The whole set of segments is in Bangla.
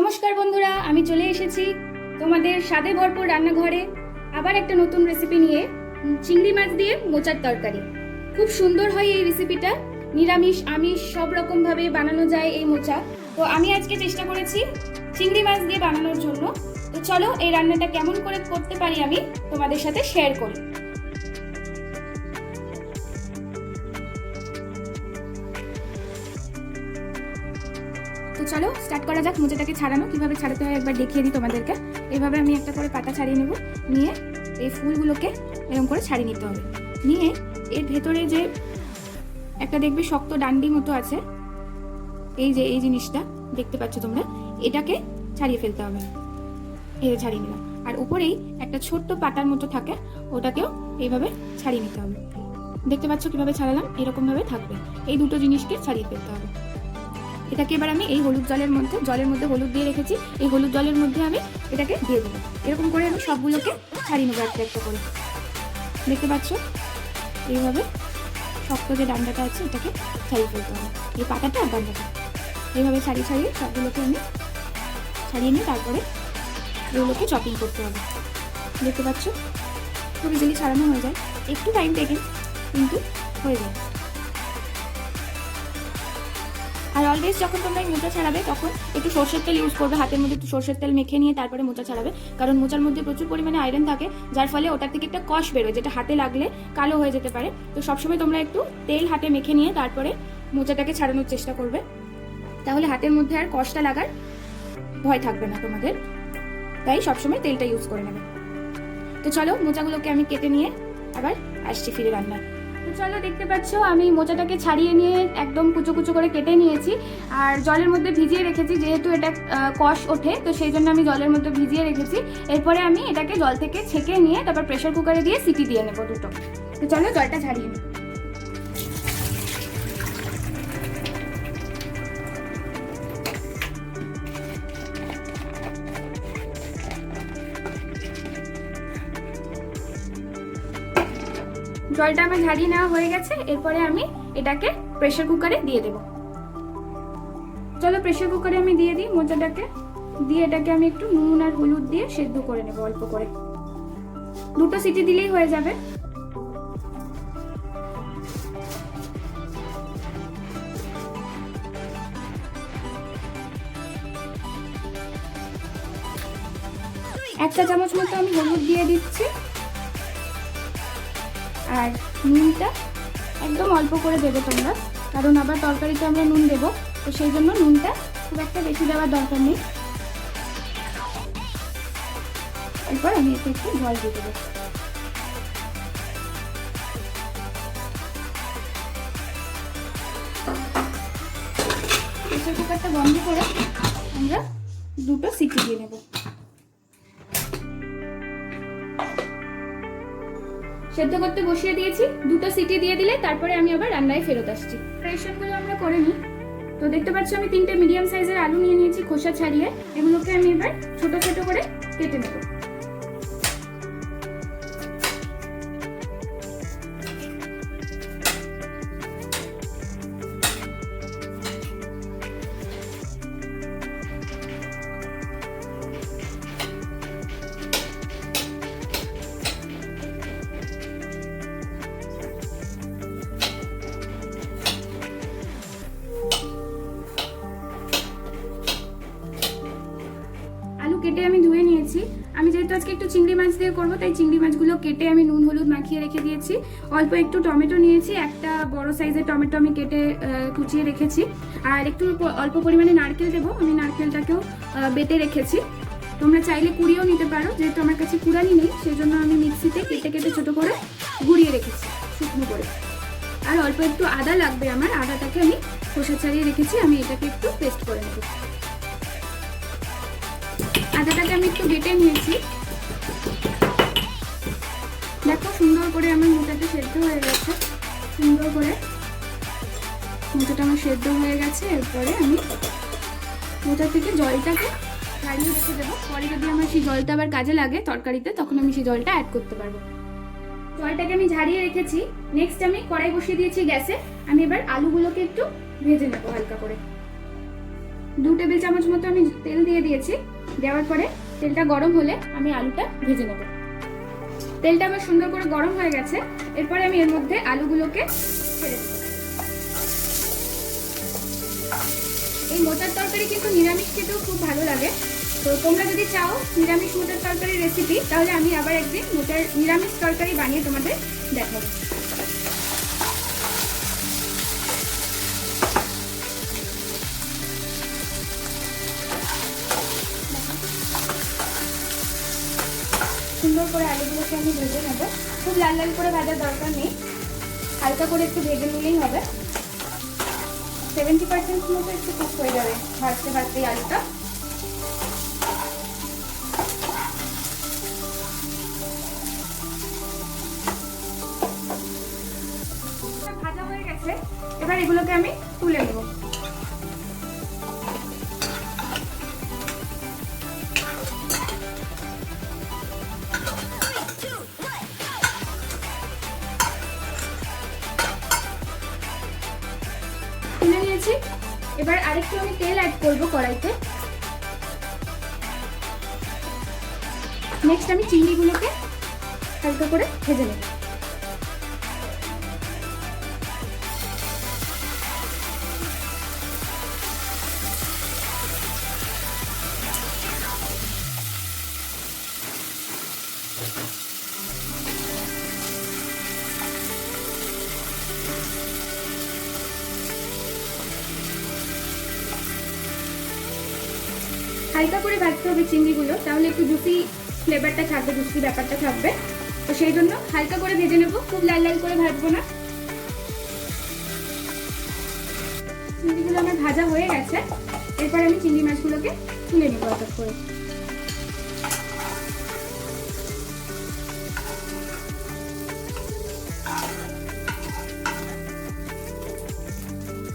নমস্কার বন্ধুরা, আমি চলে এসেছি তোমাদের স্বাদে ভরপুর রান্নাঘরে আবার একটা নতুন রেসিপি নিয়ে। চিংড়ি মাছ দিয়ে মোচার তরকারি। খুব সুন্দর হয় এই রেসিপিটা, নিরামিষ আমিষ সব রকম ভাবে বানানো যায় এই মোচা। তো আমি আজকে চেষ্টা করেছি চিংড়ি মাছ দিয়ে বানানোর জন্য। তো চলো এই রান্নাটা কেমন করে করতে পারি আমি তোমাদের সাথে শেয়ার করি। তো চলো স্টার্ট করা যাক। মোচাটাকে ছাড়ানো কিভাবে ছাড়াতে হয় একবার দেখিয়ে দিই তোমাদেরকে। এইভাবে আমি একটা করে পাতা ছাড়িয়ে নেব, নিয়ে এই ফুলগুলোকে এরকম করে ছাড়িয়ে নিতে হবে। নিয়ে এর ভেতরে যে একটা দেখবে শক্ত ডান্ডি মতো আছে, এই যে এই জিনিসটা দেখতে পাচ্ছ তোমরা, এটাকে ছাড়িয়ে ফেলতে হবে। এই ছাড়িয়ে নিলাম। আর উপরেই একটা ছোট্ট পাতার মতো থাকে, ওটাকেও এইভাবে ছাড়িয়ে নিতে হবে। দেখতে পাচ্ছ কিভাবে ছাড়ালাম, এরকম ভাবে থাকবে। এই দুটো জিনিসকে ছাড়িয়ে ফেলতে হবে। এটাকে এবার আমি এই হলুদ জলের মধ্যে হলুদ দিয়ে রেখেছি, এই হলুদ জলের মধ্যে আমি এটাকে দিয়ে দেবো। এরকম করে আমি সবগুলোকে ছাড়িয়ে নেবো একটা একটা করে। দেখতে পাচ্ছ এইভাবে শক্ত যে ডান্ডাটা আছে এটাকে ছাড়িয়ে ফেলতে হবে, এই পাতাটা আর ডান্ডাটা এইভাবে ছাড়িয়ে সবগুলোকে আমি ছাড়িয়ে নিয়ে তারপরে এগুলোকে চপিং করতে হবে। দেখতে পাচ্ছ খুব ইজিলি ছাড়ানো হয়ে যায়, একটু টাইম টেকে কিন্তু হয়ে যায়। আর অলওয়েজ যখন তোমরা এই মোচা ছাড়াবে তখন একটু সর্ষের তেল ইউজ করবে, হাতের মধ্যে একটু সর্ষের তেল মেখে নিয়ে তারপরে মোচা ছাড়াবে। কারণ মোচার মধ্যে প্রচুর পরিমাণে আয়রন থাকে, যার ফলে ওটার থেকে একটা কষ বেরোয়, যেটা হাতে লাগলে কালো হয়ে যেতে পারে। তো সবসময় তোমরা একটু তেল হাতে মেখে নিয়ে তারপরে মোচাটাকে ছাড়ানোর চেষ্টা করবে, তাহলে হাতের মধ্যে আর কষটা লাগার ভয় থাকবে না তোমাদের। তাই সবসময় তেলটা ইউজ করে নেবে। তো চলো মোচাগুলোকে আমি কেটে নিয়ে আবার আসছি ফিরে রান্নায়। চলো দেখতে পাচ্ছ আমি মোচাটাকে ছাড়িয়ে নিয়ে একদম কুচো কুচো করে কেটে নিয়েছি, আর জলের মধ্যে ভিজিয়ে রেখেছি, যেহেতু এটা কষ ওঠে তো সেই জন্য আমি জলের মধ্যে ভিজিয়ে রেখেছি। এরপরে আমি এটাকে জল থেকে ছেঁকে নিয়ে তারপর প্রেসার কুকারে দিয়ে সিটি দিয়ে নেবো দুটো। তো চলো জলটা ঝারিয়ে নিই। জলটা আমার ঝারিয়ে নেওয়া হয়ে গেছে, এরপরে আমি এটাকে প্রেসার কুকারে দিয়ে দেব। চলো প্রেসার কুকারে আমি দিয়ে দিই মোচাটাকে, দিয়ে এটাকে আমি একটু নুন আর হলুদ দিয়ে সেদ্ধ করে নেব অল্প করে। দুটো সিটি দিলেই হয়ে যাবে। একটা চামচ মতো আমি হলুদ দিয়ে দিচ্ছি, আর নুনটা একদম অল্প করে দেবে তোমরা, কারণ আবার তরকারিতে আমরা নুন দেবো, তো সেই জন্য নুনটা খুব একটা বেশি দেওয়ার দরকার নেই। এরপর আমি একটু জল দিয়ে দেবো। প্রেসার কুকারটা বন্ধ করে আমরা দুটো সিটি দিয়ে নেব। সেদ্ধ করতে বসিয়ে দিয়েছি, দুটো সিটি দিয়ে দিলে তারপরে আমি আবার রান্নায় ফেরত আসছি। প্রিপারেশনগুলো আমরা করে নিই। তো দেখতে পাচ্ছ আমি 3টে মিডিয়াম সাইজের আলু নিয়ে নিয়েছি খোসা ছাড়িয়ে, এগুলোকে আমি এবার ছোট ছোট করে কেটে নেব। কেটে আমি ধুয়ে নিয়েছি। আমি যেহেতু আজকে একটু চিংড়ি মাছ দিয়ে করবো, তাই চিংড়ি মাছগুলো কেটে আমি নুন হলুদ মাখিয়ে রেখে দিয়েছি। অল্প একটু টমেটো নিয়েছি, একটা বড় সাইজের টমেটো আমি কেটে কুচিয়ে রেখেছি। আর একটু অল্প পরিমাণে নারকেল দেবো, আমি নারকেলটাকেও বেটে রেখেছি। তোমরা চাইলে কুড়িয়েও নিতে পারো, যেহেতু আমার কাছে কুড়ানি নেই সেই জন্য আমি মিক্সিতে কেটে কেটে ছোটো করে গুঁড়িয়ে রেখেছি শুকনো করে। আর অল্প একটু আদা লাগবে আমার, আদাটাকে আমি খোসা ছাড়িয়ে রেখেছি, আমি এটাকে একটু পেস্ট করে নেব। আদাটাকে আমি একটু বেটে নিয়েছি। দেখো সুন্দর করে আমার মোচাটা সেদ্ধ হয়ে গেছে, সুন্দর করে মোচাটা আমার সেদ্ধ হয়ে গেছে। এরপরে আমি মোচা থেকে জলটাকে ছাড়িয়ে রেখে দেবো, পরে যদি আমার সেই জলটা আবার কাজে লাগে তরকারিতে তখন আমি সেই জলটা অ্যাড করতে পারবো। জলটাকে আমি ঝারিয়ে রেখেছি। নেক্সট আমি কড়াই বসিয়ে দিয়েছি গ্যাসে, আমি এবার আলুগুলোকে একটু ভেজে নেবো হালকা করে। 2 টেবিল চামচ মতো আমি তেল দিয়ে দিয়েছি। দেওয়ার পরে তেলটা গরম হলে আমি আলুটা ভেজে নেব। তেলটা আমার সুন্দর করে গরম হয়ে গেছে। এরপরে আমি এর মধ্যে আলুগুলোকে ছেড়ে দেব। এই মোচার তরকারি কিন্তু নিরামিষ খেতেও খুব ভালো লাগে। তো তোমরা যদি চাও নিরামিষ মোচার তরকারির রেসিপি, তাহলে আমি আবার একদিন মোচার নিরামিষ তরকারি বানিয়ে তোমাদের দেখাবো। সুন্দর করে আলুগুলোকে আমি ভেজে নেব। খুব লাল লাল করে ভাজার দরকার নেই, হালকা করে একটু ভেজে নিলেই হবে। 70% মতো একটু কুক হয়ে যাবে ভাজতে ভাজতেই আলুটা। ভাজা হয়ে গেছে, এবার এগুলোকে আমি তুলে নেব। তুলে নিয়েছি। এবার আরেকটু আমি তেল অ্যাড করব কড়াইতে। নেক্সট আমি চিংড়িগুলোকে হালকা করে ভেজে নেব। হালকা করে ভাজতে হবে চিংড়িগুলো, তাহলে একটু জুসি ফ্লেভারটা থাকবে, জুসি ব্যাপারটা থাকবে। তো সেই জন্য হালকা করে ভেজে নেব, খুব লাল লাল করে ভাজবো না। চিংড়িগুলো আমার ভাজা হয়ে গেছে। এরপর আমি চিংড়ি মাছগুলোকে তুলে নেব এক এক করে।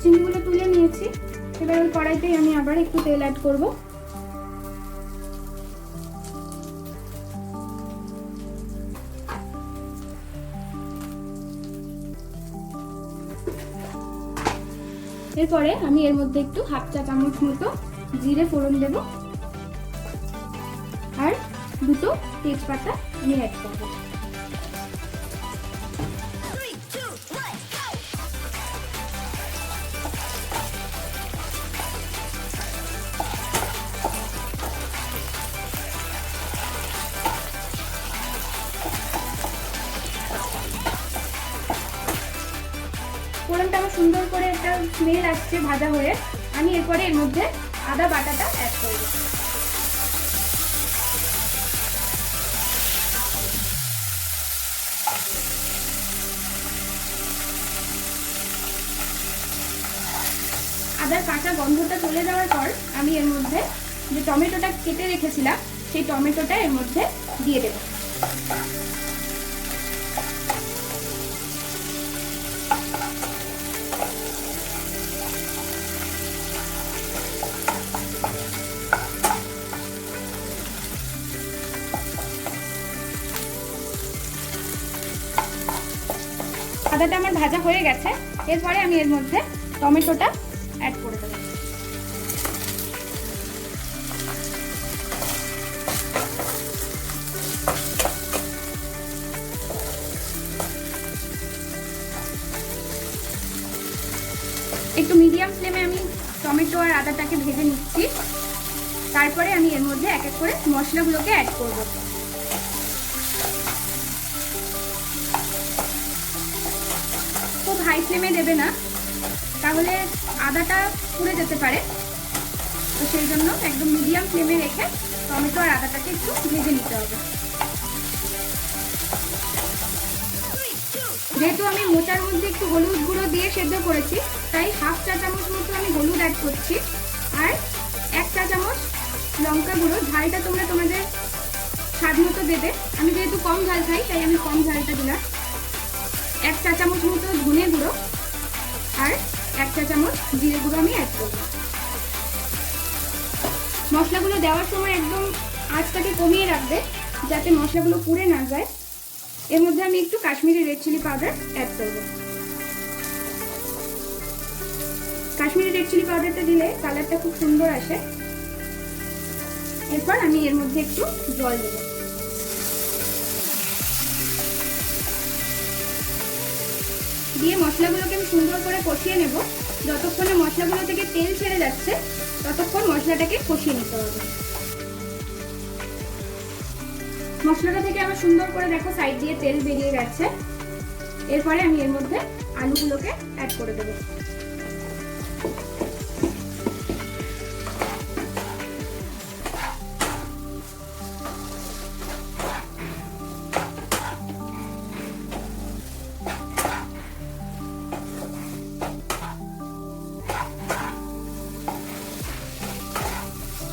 চিংড়িগুলো তুলে নিয়েছি। এবার ওই কড়াইতেই আমি আবার একটু তেল অ্যাড করব। এরপরে আমি এর মধ্যে একটু 1/2 চা চামচ মতো জিরে ফোড়ন দেব, আর 2টো তেজপাতা আমি অ্যাড করব। ফোড়নটা আমার সুন্দর করে একটা স্মেল আসছে ভাজা হয়ে। আমি এরপরে এর মধ্যে আদা বাটাটা অ্যাড করব। আদার কাঁচা গন্ধটা চলে যাওয়ার পর আমি এর মধ্যে যে টমেটোটা কেটে রেখেছিলাম সেই টমেটোটা এর মধ্যে দিয়ে দেব। আদাটা আমার ভাজা হয়ে গেছে। এরপরে আমি এর মধ্যে টমেটোটা অ্যাড করে দেব। একটু মিডিয়াম ফ্লেমে আমি টমেটো আর আদাটাকে ভেজে নিচ্ছি। তারপরে আমি এর মধ্যে এক এক করে মশলাগুলোকে অ্যাড করব। খুব হাই ফ্লেমে দেবে না, তাহলে আদাটা পুড়ে যেতে পারে। তো সেই জন্য একদম মিডিয়াম ফ্লেমে রেখে টমেটো আর আদাটাকে একটু ভেজে নিতে হবে। যেহেতু আমি মোচার মধ্যে একটু হলুদ গুঁড়ো দিয়ে সেদ্ধ করেছি, তাই 1/2 চা চামচ মতো আমি হলুদ অ্যাড করছি, আর 1 চা চামচ লঙ্কা গুঁড়ো। ঝালটা তোমরা তোমাদের স্বাদ মতো দেবে। আমি যেহেতু কম ঝাল খাই তাই আমি কম ঝালটা দিলাম। 1 চা চামচ মতো ধনে গুঁড়ো আর 1 চা চামচ জিরে গুঁড়ো আমি অ্যাড করব। মশলাগুলো দেওয়ার সময় একদম আঁচটাকে কমিয়ে রাখবে, যাতে মশলাগুলো পুড়ে না যায়। এর মধ্যে আমি একটু Kashmiri red chilli powder add করব। কাশ্মীরি রেড চিলি পাউডারটা দিলে কালারটা খুব সুন্দর আসে। এরপর আমি এর মধ্যে একটু জল দেবো। দিয়ে মশলাগুলোকে আমি সুন্দর করে কষিয়ে নেব। যতক্ষণে মশলাগুলো থেকে তেল ছেড়ে যাচ্ছে ততক্ষণ মশলাটাকে কষিয়ে নিতে হবে। মশলাটা থেকে আমার সুন্দর করে দেখো সাইড দিয়ে তেল বেরিয়ে গেছে। এরপরে আমি এর মধ্যে আলুগুলোকে অ্যাড করে দেবো।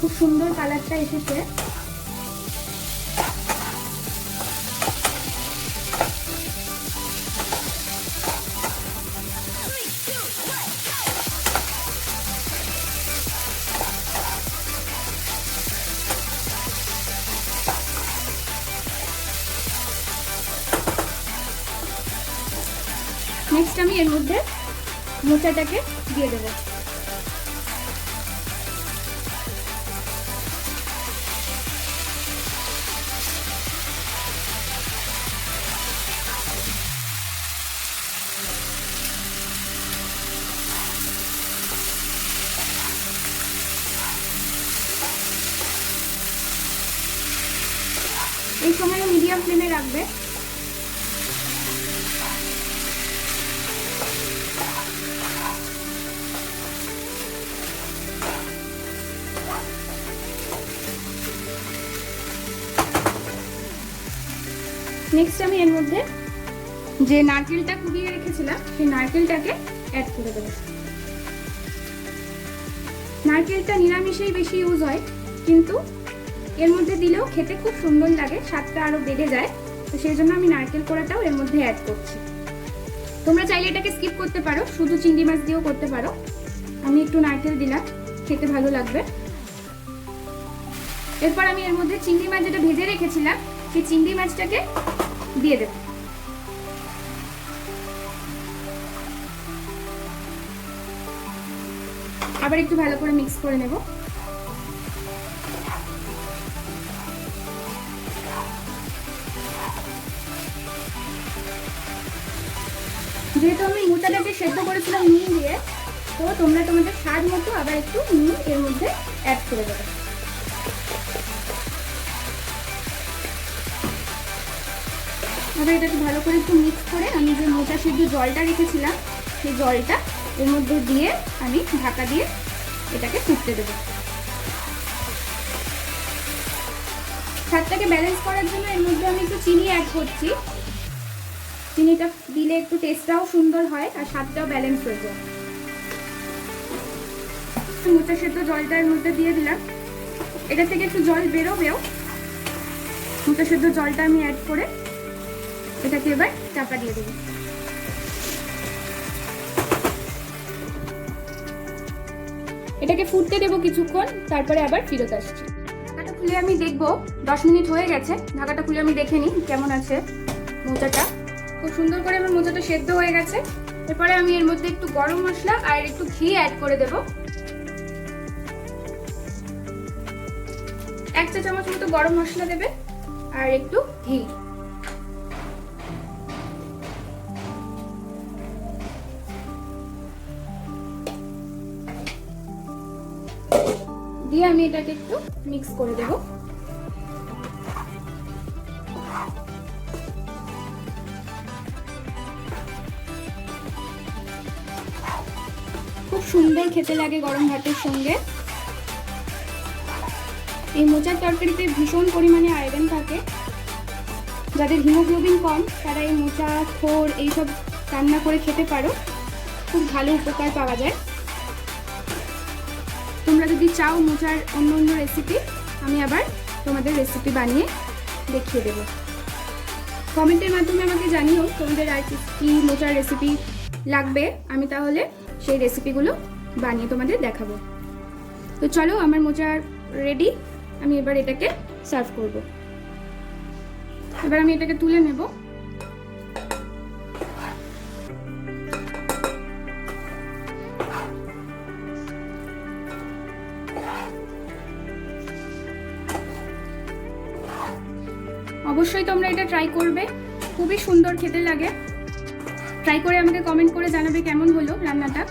খুব সুন্দর কালারটা এসেছে। নেক্সট আমি এর মধ্যে মোচাটাকে দিয়ে দেবো। এই সময় মিডিয়াম ফ্লেমে রাখবে। নেক্সট আমি এর মধ্যে যে নারকেলটা কুড়িয়ে রেখেছিলাম সেই নারকেলটাকে অ্যাড করে দেবো। নারকেলটা নিরামিষেই বেশি ইউজ হয়, কিন্তু এর মধ্যে দিলেও খেতে খুব সুন্দর লাগে, স্বাদটা আরো বেড়ে যায়। তো সেই জন্য আমি নারকেল কোড়াটাও এর মধ্যে অ্যাড করছি। তোমরা চাইলে এটাকে স্কিপ করতে পারো, শুধু চিংড়ি মাছ দিয়েও করতে পারো। আমি একটু নারকেল দিলাম, খেতে ভালো লাগবে। এরপর আমি এর মধ্যে চিংড়ি মাছ যেটা ভেজে রেখেছিলাম সেই চিংড়ি মাছটাকে দিয়ে দেব। আবার একটু ভালো করে মিক্স করে নেব। যেহেতু আমি মোচাটাকে সেদ্ধ করেছিলাম নুন দিয়ে, তো তোমরা তোমাদের স্বাদ মতো আবার একটু নুন এর মধ্যে অ্যাড করে দেবে। আবার এটাকে ভালো করে একটু মিক্স করে আমি যে মোচা সেদ্ধ জলটা রেখেছিলাম সেই জলটা এর মধ্যে দিয়ে আমি ঢাকা দিয়ে এটাকে ফুটতে দেবো। স্বাদটাকে ব্যালেন্স করার জন্য এর মধ্যে আমি একটু চিনি অ্যাড করছি। চিনিটা দিলে একটু টেস্টটাও সুন্দর হয় আর স্বাদটাও ব্যালেন্স হয়ে যায়। মোচা সেদ্ধ জলটা এর মধ্যে দিয়ে দিলাম। এটা থেকে একটু জল বেরোবেও। মোচা সেদ্ধ জলটা আমি অ্যাড করে এটাকে এবার চাপা দিয়ে দেবো। এটাকে ফুটতে দেবো কিছুক্ষণ, তারপরে আবার ফিরত আসছি। ঢাকাটা খুলে আমি দেখবো 10 মিনিট হয়ে গেছে। ঢাকাটা খুলে আমি দেখে নিই কেমন আছে মোচাটা। খুব সুন্দর করে আমার মোচাটা সেদ্ধ হয়ে গেছে। এরপরে আমি এর মধ্যে একটু গরম মশলা আর একটু ঘি অ্যাড করে দেব। 1 চা চামচ মতো গরম মশলা দেবে আর একটু ঘি। দিয়ে আমি এটাকে একটু মিক্স করে দেব। খুব সুন্দর খেতে লাগে গরম ভাতের সঙ্গে। এই মোচার তরকারিতে ভীষণ পরিমাণে আয়রন থাকে। যাদের হিমোগ্লোবিন কম তারা এই মোচা থোর এইসব রান্না করে খেতে পারো, খুব ভালো উপকার পাওয়া যায়। তোমরা যদি চাও মোচার অন্য অন্য রেসিপি, আমি আবার তোমাদের রেসিপি বানিয়ে দেখিয়ে দেবো। কমেন্টের মাধ্যমে আমাকে জানিও তোমাদের আর কি মোচার রেসিপি লাগবে, আমি তাহলে সেই রেসিপিগুলো বানিয়ে তোমাদের দেখাবো। তো চলো, আমার মোচা রেডি। আমি এবার এটাকে সার্ভ করব। এবার আমি এটাকে তুলে নেব। অবশ্যই তোমরা এটা ট্রাই করবে, খুবই সুন্দর খেতে লাগে। ট্রাই করে আমাকে কমেন্ট করে জানাবে কেমন হলো রান্নাটা।